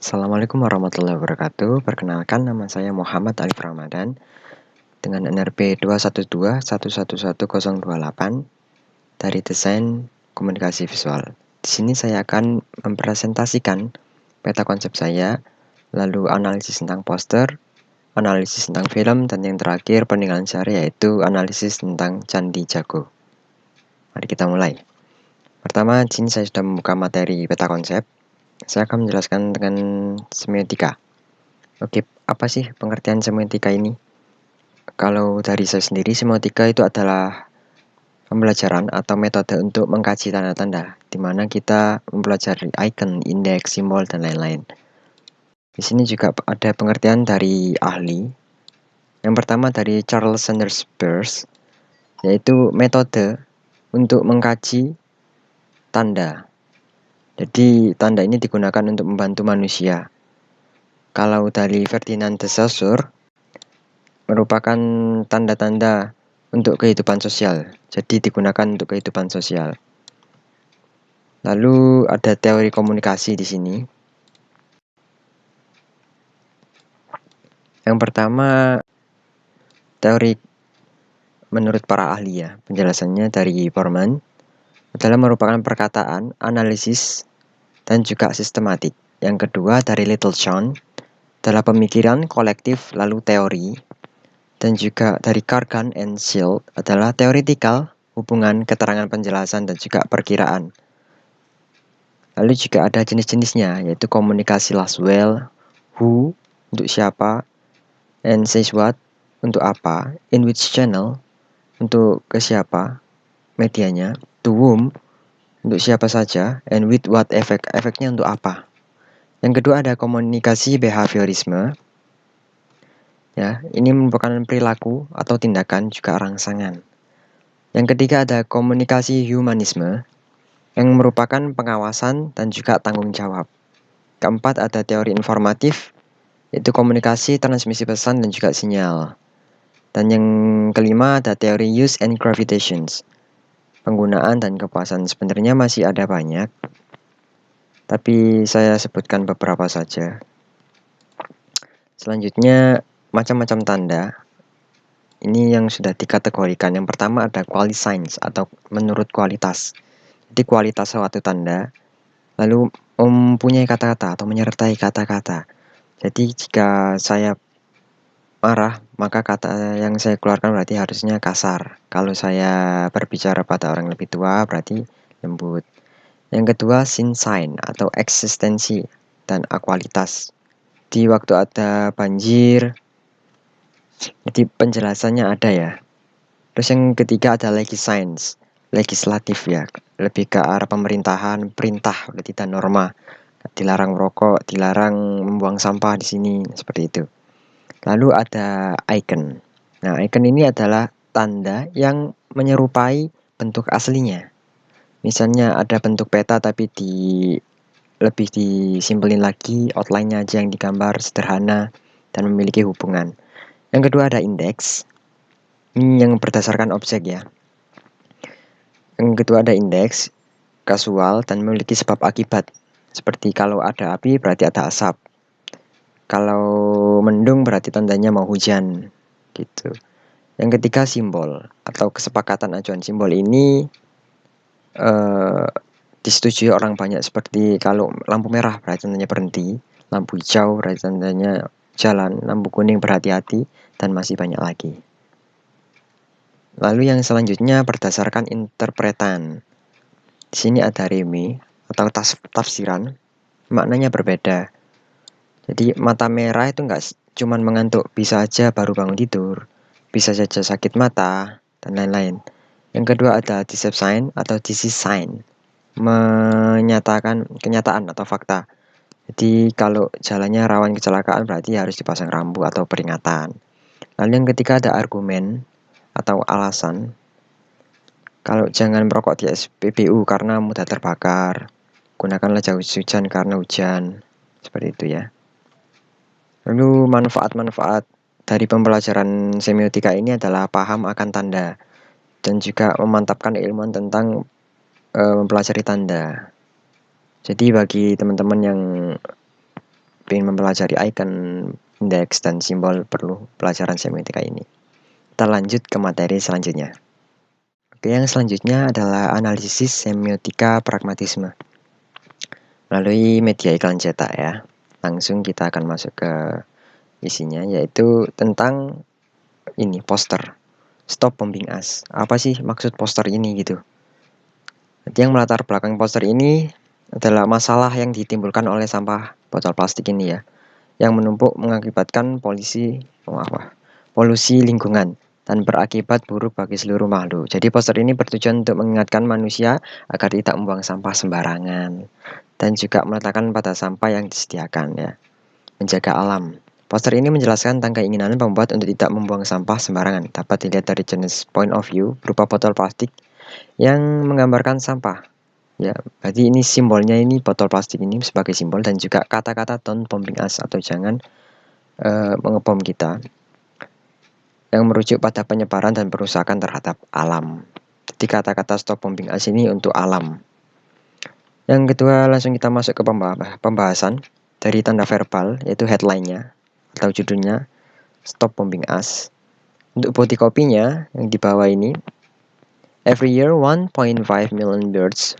Assalamualaikum warahmatullahi wabarakatuh. Perkenalkan, nama saya Muhammad Alif Ramadan dengan NRP 212111028 dari Desain Komunikasi Visual. Di sini saya akan mempresentasikan peta konsep saya, lalu analisis tentang poster, analisis tentang film, dan yang terakhir peninggalan sejarah, yaitu analisis tentang Candi Jago. Mari kita mulai. Pertama, di sini saya sudah membuka materi peta konsep. Saya akan menjelaskan dengan semiotika. Oke, apa sih pengertian semiotika ini? Kalau dari saya sendiri, semiotika itu adalah pembelajaran atau metode untuk mengkaji tanda-tanda, di mana kita mempelajari icon, indeks, simbol, dan lain-lain. Di sini juga ada pengertian dari ahli. Yang pertama dari Charles Sanders Peirce, yaitu metode untuk mengkaji tanda. Jadi, tanda ini digunakan untuk membantu manusia. Kalau dari Ferdinand de Saussure, merupakan tanda-tanda untuk kehidupan sosial. Jadi digunakan untuk kehidupan sosial. Lalu ada teori komunikasi di sini. Yang pertama, teori menurut para ahli ya. Penjelasannya dari Borman adalah merupakan perkataan, analisis, dan juga sistematik. Yang kedua dari Little John adalah pemikiran kolektif lalu teori. Dan juga dari Kargan and Shield adalah theoretical, hubungan, keterangan penjelasan, dan juga perkiraan. Lalu juga ada jenis-jenisnya, yaitu komunikasi Laswell, who, untuk siapa, and says what, untuk apa, in which channel, untuk ke siapa, medianya, to whom, untuk siapa saja, and with what effect, efeknya untuk apa. Yang kedua ada komunikasi behaviorisme. Ya, ini merupakan perilaku atau tindakan juga rangsangan. Yang ketiga ada komunikasi humanisme yang merupakan pengawasan dan juga tanggung jawab. Keempat ada teori informatif, yaitu komunikasi, transmisi pesan, dan juga sinyal. Dan yang kelima ada teori use and gravitations, penggunaan dan kepuasan. Sebenarnya masih ada banyak, tapi saya sebutkan beberapa saja. Selanjutnya macam-macam tanda. Ini yang sudah dikategorikan. Yang pertama ada quality signs atau menurut kualitas. Jadi kualitas suatu tanda lalu mempunyai kata-kata atau menyertai kata-kata. Jadi jika saya marah, maka kata yang saya keluarkan berarti harusnya kasar. Kalau saya berbicara pada orang lebih tua berarti lembut. Yang kedua sin sign atau eksistensi dan akualitas. Di waktu ada banjir, jadi penjelasannya ada ya. Terus yang ketiga ada legislations, legislatif ya, lebih ke arah pemerintahan, perintah berarti dan norma. Dilarang merokok, dilarang membuang sampah di sini, seperti itu. Lalu ada icon. Nah, icon ini adalah tanda yang menyerupai bentuk aslinya. Misalnya ada bentuk peta tapi lebih disimpelin lagi, outline-nya aja yang digambar sederhana dan memiliki hubungan. Yang kedua ada indeks. Ini yang berdasarkan objek ya. Yang kedua ada indeks, kasual, dan memiliki sebab akibat. Seperti kalau ada api berarti ada asap. Kalau mendung berarti tandanya mau hujan. Gitu. Yang ketiga simbol atau kesepakatan acuan. Simbol ini disetujui orang banyak, seperti kalau lampu merah berarti tandanya berhenti, lampu hijau berarti tandanya jalan, lampu kuning berhati-hati, dan masih banyak lagi. Lalu yang selanjutnya berdasarkan interpretan. Di sini ada reme atau tafsiran, maknanya berbeda. Jadi mata merah itu nggak cuman mengantuk, bisa aja baru bangun tidur, bisa saja sakit mata, dan lain-lain. Yang kedua ada deception sign atau disease sign, menyatakan kenyataan atau fakta. Jadi kalau jalannya rawan kecelakaan berarti harus dipasang rambu atau peringatan. Lalu yang ketiga ada argumen atau alasan. Kalau jangan merokok di SPBU karena mudah terbakar. Gunakanlah jas hujan karena hujan. Seperti itu ya. Lalu manfaat-manfaat dari pembelajaran semiotika ini adalah paham akan tanda dan juga memantapkan ilmuwan tentang mempelajari tanda. Jadi bagi teman-teman yang ingin mempelajari icon, indeks, dan simbol, perlu pelajaran semiotika ini. Kita lanjut ke materi selanjutnya. Oke, yang selanjutnya adalah analisis semiotika pragmatisme melalui media iklan cetak ya. Langsung kita akan masuk ke isinya, yaitu tentang ini poster Stop Bombing Us. Apa sih maksud poster ini gitu? Jadi yang melatar belakang poster ini adalah masalah yang ditimbulkan oleh sampah botol plastik ini ya, yang menumpuk mengakibatkan polusi lingkungan dan berakibat buruk bagi seluruh makhluk. Jadi poster ini bertujuan untuk mengingatkan manusia agar tidak membuang sampah sembarangan dan juga meletakkan pada sampah yang disediakan ya, menjaga alam. Poster ini menjelaskan tentang keinginan pembuat untuk tidak membuang sampah sembarangan. Dapat dilihat dari jenis point of view berupa botol plastik yang menggambarkan sampah. Ya, berarti ini simbolnya ini botol plastik ini sebagai simbol, dan juga kata-kata don't bombing us atau jangan mengebom kita, yang merujuk pada penyebaran dan perusakan terhadap alam. Jadi kata-kata stop bombing us ini untuk alam. Yang kedua, langsung kita masuk ke pembahasan dari tanda verbal, yaitu headline-nya atau judulnya Stop Bombing Us. Untuk body copy-nya yang di bawah ini, every year 1.5 million birds,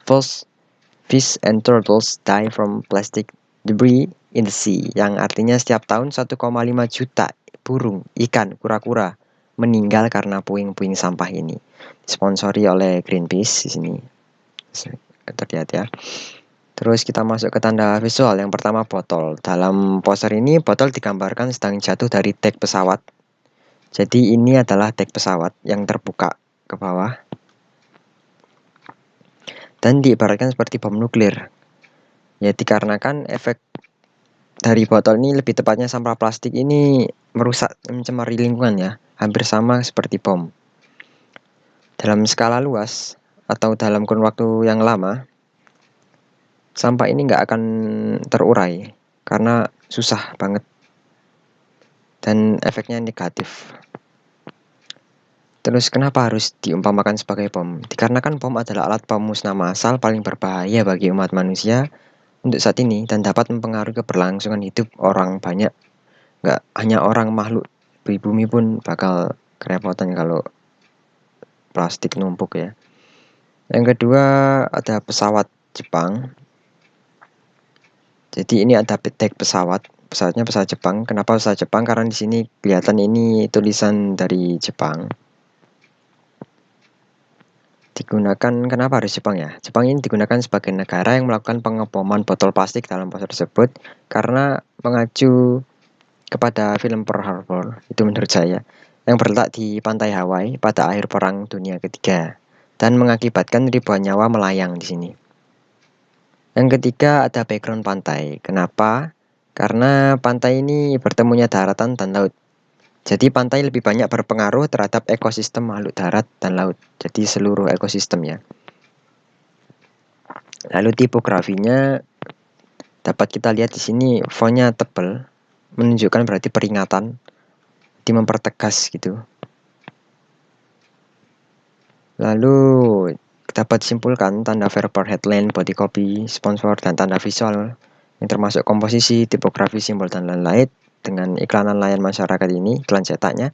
fish and turtles die from plastic debris in the sea, yang artinya setiap tahun 1,5 juta burung, ikan, kura-kura meninggal karena puing-puing sampah ini. Disponsori oleh Greenpeace di sini. Terlihat ya. Terus kita masuk ke tanda visual. Yang pertama botol. Dalam poster ini botol digambarkan sedang jatuh dari dek pesawat. Jadi ini adalah dek pesawat yang terbuka ke bawah dan diibaratkan seperti bom nuklir. Ya, dikarenakan efek dari botol ini, lebih tepatnya sampah plastik ini merusak, mencemari lingkungan ya, hampir sama seperti bom. Dalam skala luas atau dalam kurun waktu yang lama, sampah ini nggak akan terurai karena susah banget dan efeknya negatif. Terus kenapa harus diumpamakan sebagai bom? Dikarenakan bom adalah alat pemusnah massal paling berbahaya bagi umat manusia untuk saat ini dan dapat mempengaruhi keberlangsungan hidup orang banyak. Nggak hanya orang, makhluk di bumi pun bakal kerepotan kalau plastik numpuk ya. Yang kedua ada pesawat Jepang. Jadi ini ada dek pesawat. Pesawatnya pesawat Jepang. Kenapa pesawat Jepang? Karena di sini kelihatan ini tulisan dari Jepang. Kenapa harus Jepang ya? Jepang ini digunakan sebagai negara yang melakukan pengeboman botol plastik dalam poster tersebut karena mengacu kepada film Pearl Harbor, itu menurut saya, yang berletak di pantai Hawaii pada akhir Perang Dunia Ketiga dan mengakibatkan ribuan nyawa melayang di sini. Yang ketiga ada background pantai. Kenapa? Karena pantai ini bertemunya daratan dan laut. Jadi pantai lebih banyak berpengaruh terhadap ekosistem makhluk darat dan laut. Jadi seluruh ekosistem ya. Lalu tipografinya dapat kita lihat di sini, fontnya tebal, menunjukkan berarti peringatan, mempertegas gitu. Lalu dapat disimpulkan tanda verbal headline, body copy, sponsor, dan tanda visual yang termasuk komposisi, tipografi, simbol, dan lain-lain dengan iklanan layan masyarakat ini, iklan cetaknya,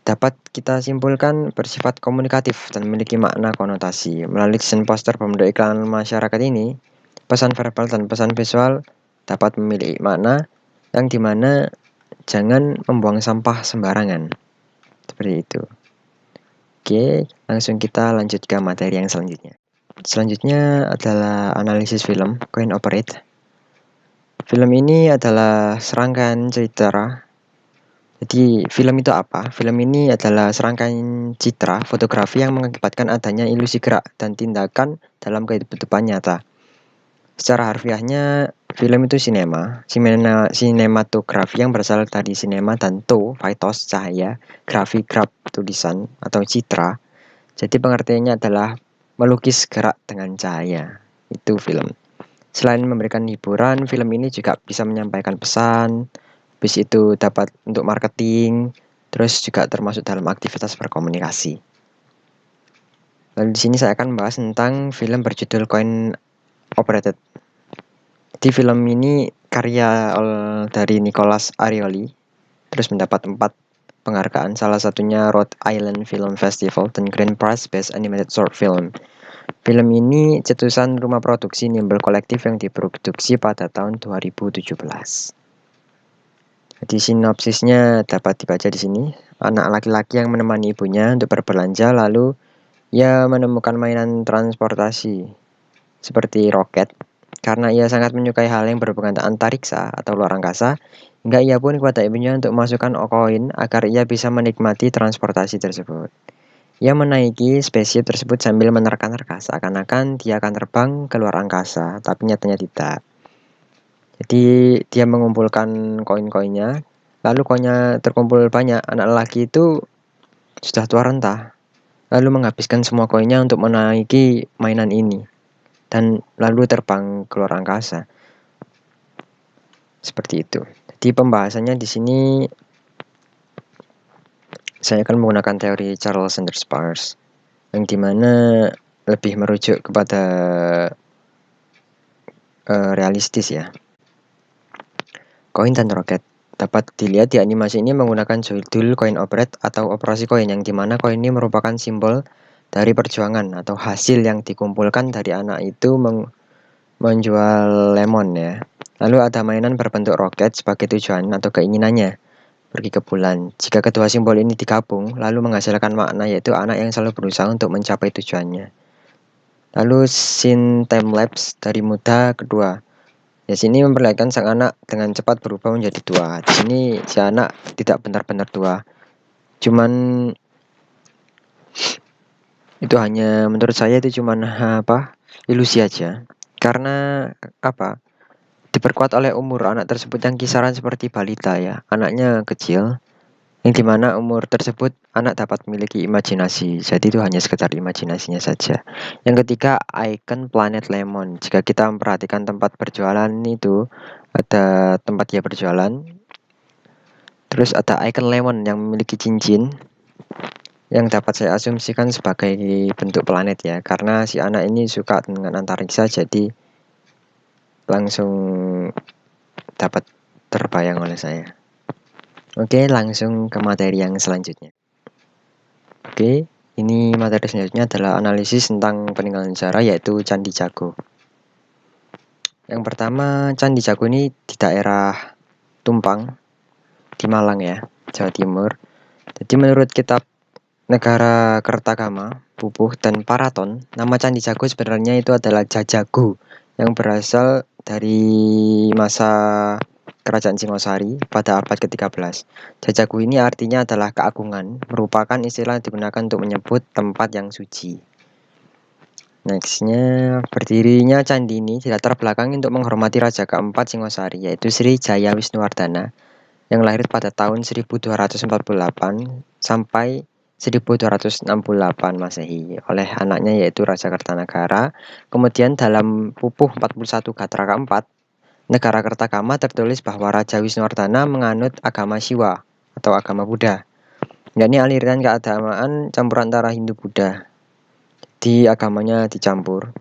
dapat kita simpulkan bersifat komunikatif dan memiliki makna konotasi. Melalui desain poster pembentuk iklan masyarakat ini, pesan verbal dan pesan visual dapat memiliki makna yang dimana jangan membuang sampah sembarangan. Seperti itu. Oke, langsung kita lanjut ke materi yang selanjutnya. Selanjutnya adalah analisis film, Coin Operate. Film ini adalah serangkaian cerita. Jadi film itu apa? Film ini adalah serangkaian citra fotografi yang mengakibatkan adanya ilusi gerak dan tindakan dalam kehidupan nyata. Secara harfiahnya, film itu sinematografi yang berasal dari sinema dan phytos, cahaya, grafi, graf, tulisan atau citra. Jadi pengertiannya adalah melukis gerak dengan cahaya. Itu film. Selain memberikan hiburan, film ini juga bisa menyampaikan pesan. Habis itu dapat untuk marketing, terus juga termasuk dalam aktivitas berkomunikasi. Lalu di sini saya akan membahas tentang film berjudul Coin Operated. Di film ini karya dari Nicholas Arioli, terus mendapat 4 penghargaan, salah satunya Rhode Island Film Festival dan Grand Prize Best Animated Short Film. Film ini cetusan rumah produksi Nimble Collective yang diproduksi pada tahun 2017. Jadi sinopsisnya dapat dibaca di sini. Anak laki-laki yang menemani ibunya untuk berbelanja, lalu ia menemukan mainan transportasi seperti roket. Karena ia sangat menyukai hal yang berhubungan dengan antariksa atau luar angkasa, hingga ia pun kepada ibunya untuk memasukkan koin agar ia bisa menikmati transportasi tersebut. Ia menaiki spaceship tersebut sambil menerka-nerka, seakan-akan dia akan terbang ke luar angkasa, tapi nyatanya tidak. Jadi dia mengumpulkan koin-koinnya, lalu koinnya terkumpul banyak, anak lelaki itu sudah tua renta, lalu menghabiskan semua koinnya untuk menaiki mainan ini, dan lalu terbang ke luar angkasa. Seperti itu. Jadi pembahasannya di sini saya akan menggunakan teori Charles Sanders Peirce, yang dimana lebih merujuk kepada realistis ya. Koin dan roket dapat dilihat di animasi ini menggunakan judul Coin Operet atau operasi koin, yang dimana koin ini merupakan simbol dari perjuangan atau hasil yang dikumpulkan dari anak itu menjual lemon ya. Lalu ada mainan berbentuk roket sebagai tujuan atau keinginannya, pergi ke bulan. Jika kedua simbol ini digabung, lalu menghasilkan makna, yaitu anak yang selalu berusaha untuk mencapai tujuannya. Lalu scene time lapse dari muda kedua. Di sini memperlihatkan sang anak dengan cepat berubah menjadi tua. Di sini si anak tidak benar-benar tua. Cuman itu hanya menurut saya itu cuman ilusi aja. Karena diperkuat oleh umur anak tersebut yang kisaran seperti balita ya, anaknya kecil, yang dimana umur tersebut anak dapat memiliki imajinasi, jadi itu hanya sekedar imajinasinya saja. Yang ketiga, icon Planet Lemon. Jika kita memperhatikan tempat berjualan itu, ada tempat dia berjualan, terus ada icon lemon yang memiliki cincin, yang dapat saya asumsikan sebagai bentuk planet ya, karena si anak ini suka dengan antariksa, jadi langsung dapat terbayang oleh saya. Oke, langsung ke materi yang selanjutnya. Oke, ini materi selanjutnya adalah analisis tentang peninggalan sejarah, yaitu Candi Jago. Yang pertama, Candi Jago ini di daerah Tumpang, di Malang ya, Jawa Timur. Jadi menurut kitab Negara Kertagama, Pupuh, dan Paraton, nama Candi Jago sebenarnya itu adalah Jajago, yang berasal dari masa Kerajaan Singosari pada abad ke-13. Jajago ini artinya adalah keagungan, merupakan istilah yang digunakan untuk menyebut tempat yang suci. Nextnya, berdirinya candi ini di latar belakang untuk menghormati Raja keempat Singosari, yaitu Sri Jaya Wisnuwardana, yang lahir pada tahun 1248 sampai 1268 Masehi oleh anaknya yaitu Raja Kertanagara. Kemudian dalam Pupuh 41 Gatra keempat, Negara Kertagama tertulis bahwa Raja Wisnuwardana menganut agama Siwa atau agama Buddha. Ini aliran keagamaan campuran antara Hindu-Buddha. Di agamanya dicampur.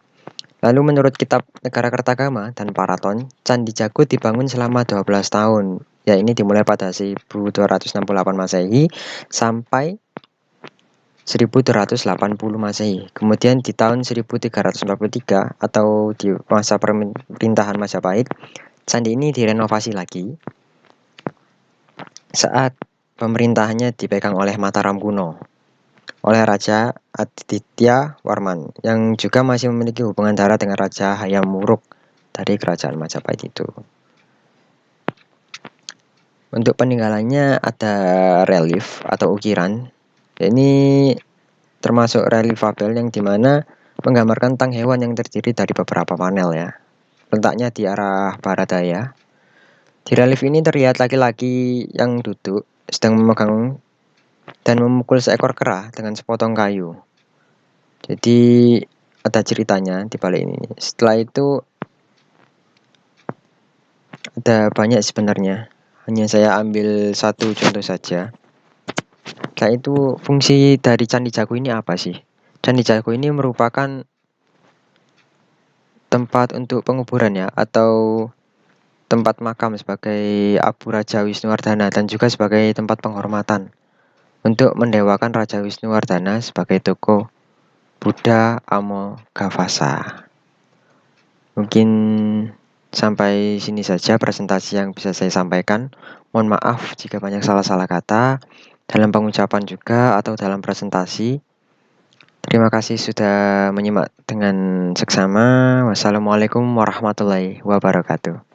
Lalu menurut kitab Negara Kertagama dan Paraton, Candi Jago dibangun selama 12 tahun. Ya, ini dimulai pada 1268 Masehi sampai 1280 Masehi. Kemudian di tahun 1343 atau di masa pemerintahan Majapahit, candi ini direnovasi lagi saat pemerintahannya dipegang oleh Mataram kuno, oleh Raja Aditya Warman, yang juga masih memiliki hubungan darah dengan Raja Hayam Wuruk dari kerajaan Majapahit itu. Untuk peninggalannya ada relief atau ukiran. Ini termasuk relief fabel yang dimana menggambarkan tang hewan yang terdiri dari beberapa panel ya. Letaknya di arah barat daya. Di relief ini terlihat laki-laki yang duduk sedang memegang dan memukul seekor kera dengan sepotong kayu. Jadi ada ceritanya di balik ini. Setelah itu ada banyak sebenarnya. Hanya saya ambil satu contoh saja. Nah, itu fungsi dari Candi Jago ini apa sih? Candi Jago ini merupakan tempat untuk penguburan ya, atau tempat makam sebagai Abu Raja Wisnuwardana dan juga sebagai tempat penghormatan untuk mendewakan Raja Wisnuwardana sebagai tokoh Buddha Amoghavasa. Mungkin sampai sini saja presentasi yang bisa saya sampaikan. Mohon maaf jika banyak salah-salah kata dalam pengucapan juga atau dalam presentasi. Terima kasih sudah menyimak dengan seksama. Wassalamualaikum warahmatullahi wabarakatuh.